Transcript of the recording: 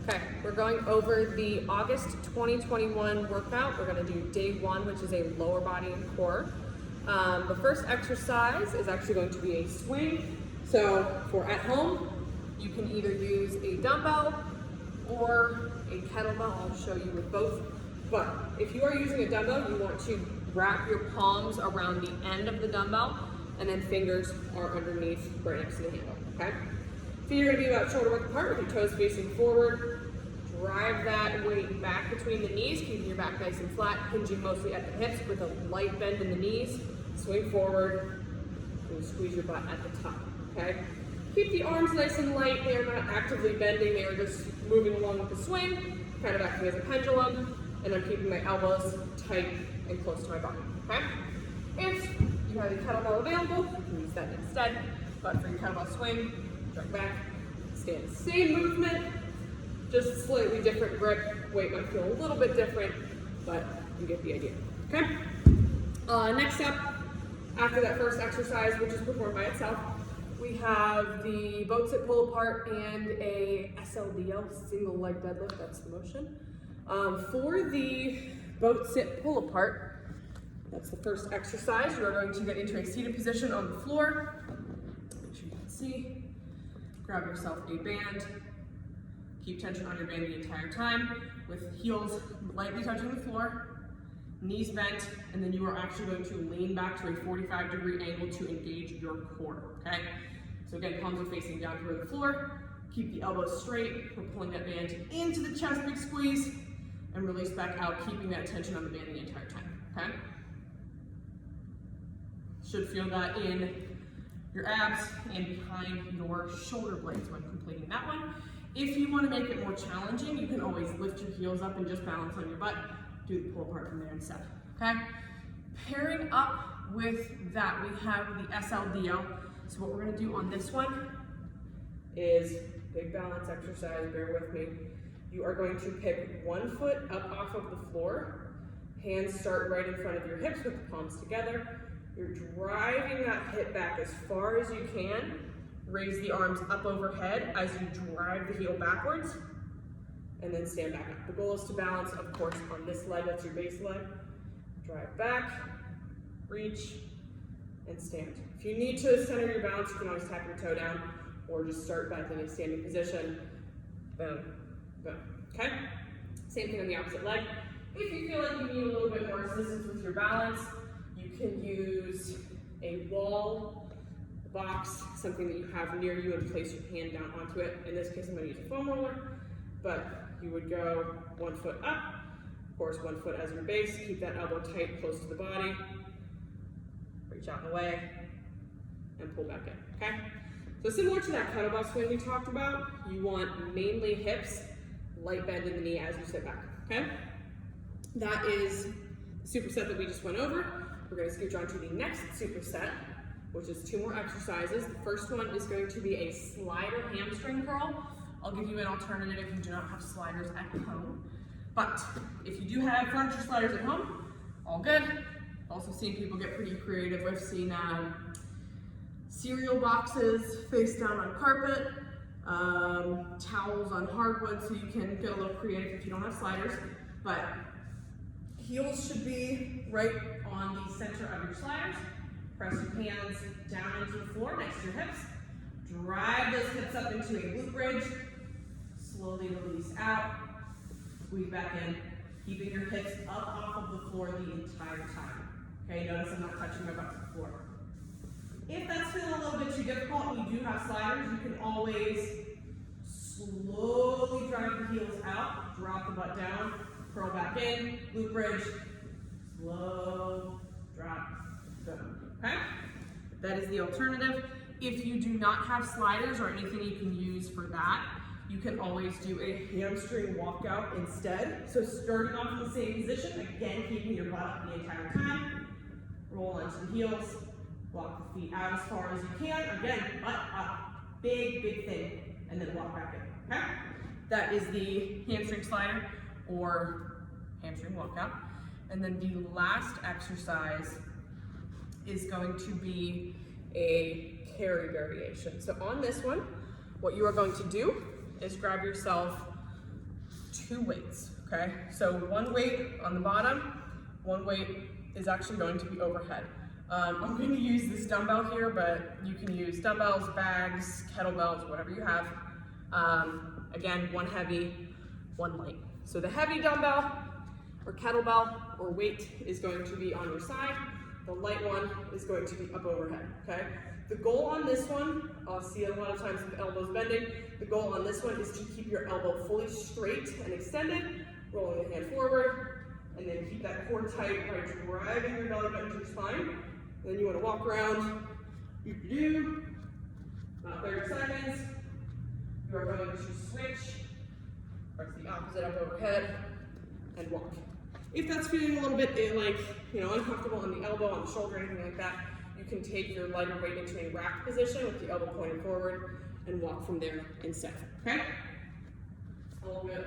Okay, we're going over the August 2021 workout. We're going to do day one, which is a lower body and core. The first exercise is actually going to be a swing. So for at home, you can either use a dumbbell or a kettlebell. I'll show you with both. But if you are using a dumbbell, you want to wrap your palms around the end of the dumbbell, and then fingers are underneath right next to the handle, okay? Feet are going to be about shoulder width apart with your toes facing forward. Drive that weight back between the knees, keeping your back nice and flat, hinging mostly at the hips with a light bend in the knees. Swing forward and squeeze your butt at the top, okay? Keep the arms nice and light. They are not actively bending. They are just moving along with the swing, kind of acting as a pendulum. And I'm keeping my elbows tight and close to my body, okay? If you have a kettlebell available, you can use that instead. But for your kettlebell swing, drop back, stand. Same movement, just slightly different grip. Weight might feel a little bit different, but you get the idea, okay? Next up, after that first exercise, which is performed by itself, we have the boat sit pull apart and a SLDL, single leg deadlift, that's the motion. For the boat sit pull apart, that's the first exercise. You are going to get into a seated position on the floor. Make sure you can see. Grab yourself a band. Keep tension on your band the entire time with heels lightly touching the floor, knees bent, and then you are actually going to lean back to a 45-degree angle to engage your core, okay? So again, palms are facing down toward the floor. Keep the elbows straight. We're pulling that band into the chest, big squeeze, and release back out, keeping that tension on the band the entire time, okay? Should feel that in your abs and behind your shoulder blades when completing that one. If you want to make it more challenging, you can always lift your heels up and just balance on your butt. Do the pull apart from there instead, okay? Pairing up with that, we have the SLDL. So what we're going to do on this one is big balance exercise, bear with me. You are going to pick one foot up off of the floor. Hands start right in front of your hips with the palms together. You're driving that hip back as far as you can. Raise the arms up overhead as you drive the heel backwards, and then stand back up. The goal is to balance, of course, on this leg, that's your base leg. Drive back, reach, and stand. If you need to center your balance, you can always tap your toe down, or just start back in a standing position. Boom, boom, okay? Same thing on the opposite leg. If you feel like you need a little bit more assistance with your balance, you can use a wall, box, something that you have near you, and place your hand down onto it. In this case, I'm going to use a foam roller, but you would go 1 foot up, of course 1 foot as your base, keep that elbow tight, close to the body, reach out and away, and pull back in, okay? So similar to that kettlebell swing we talked about, you want mainly hips, light bend in the knee as you sit back, okay? That is the superset that we just went over. We're going to scooch on to the next superset, which is 2 more exercises. The first one is going to be a slider hamstring curl. I'll give you an alternative if you do not have sliders at home. But if you do have furniture sliders at home, all good. Also seen people get pretty creative. We've seen cereal boxes face down on carpet, towels on hardwood, so you can get a little creative if you don't have sliders. But heels should be right on the center of your sliders. Press your hands down into the floor next to your hips. Drive those hips up into a glute bridge. Slowly release out. Squeeze back in, keeping your hips up off of the floor the entire time. Okay, notice I'm not touching my butt to the floor. If that's feeling a little bit too difficult and you do have sliders, you can always slowly drive the heels out, drop the butt down, curl back in, glute bridge, slow, drop, boom. Okay? That is the alternative. If you do not have sliders or anything you can use for that, you can always do a hamstring walkout instead. So starting off in the same position, again, keeping your butt up the entire time. Roll onto the heels, walk the feet out as far as you can. Again, butt up, big, big thing, and then walk back in, okay? That is the hamstring slider or hamstring walkout. And then the last exercise is going to be a carry variation. So on this one, what you are going to do is grab yourself 2 weights, okay? So 1 weight on the bottom, 1 weight is actually going to be overhead. I'm going to use this dumbbell here, but you can use dumbbells, bags, kettlebells, whatever you have. Again, 1 heavy, 1 light. So the heavy dumbbell or kettlebell or weight is going to be on your side. The light one is going to be up overhead, okay? The goal on this one, I'll see a lot of times with elbows bending, the goal on this one is to keep your elbow fully straight and extended, rolling the hand forward, and then keep that core tight by driving your belly button to your spine. And then you want to walk around, about 30 seconds. You are going to switch, press the opposite up overhead, and walk. If that's feeling a little bit uncomfortable on the elbow, on the shoulder, anything like that, you can take your lighter weight into a rack position with the elbow pointed forward and walk from there instead, okay? A little bit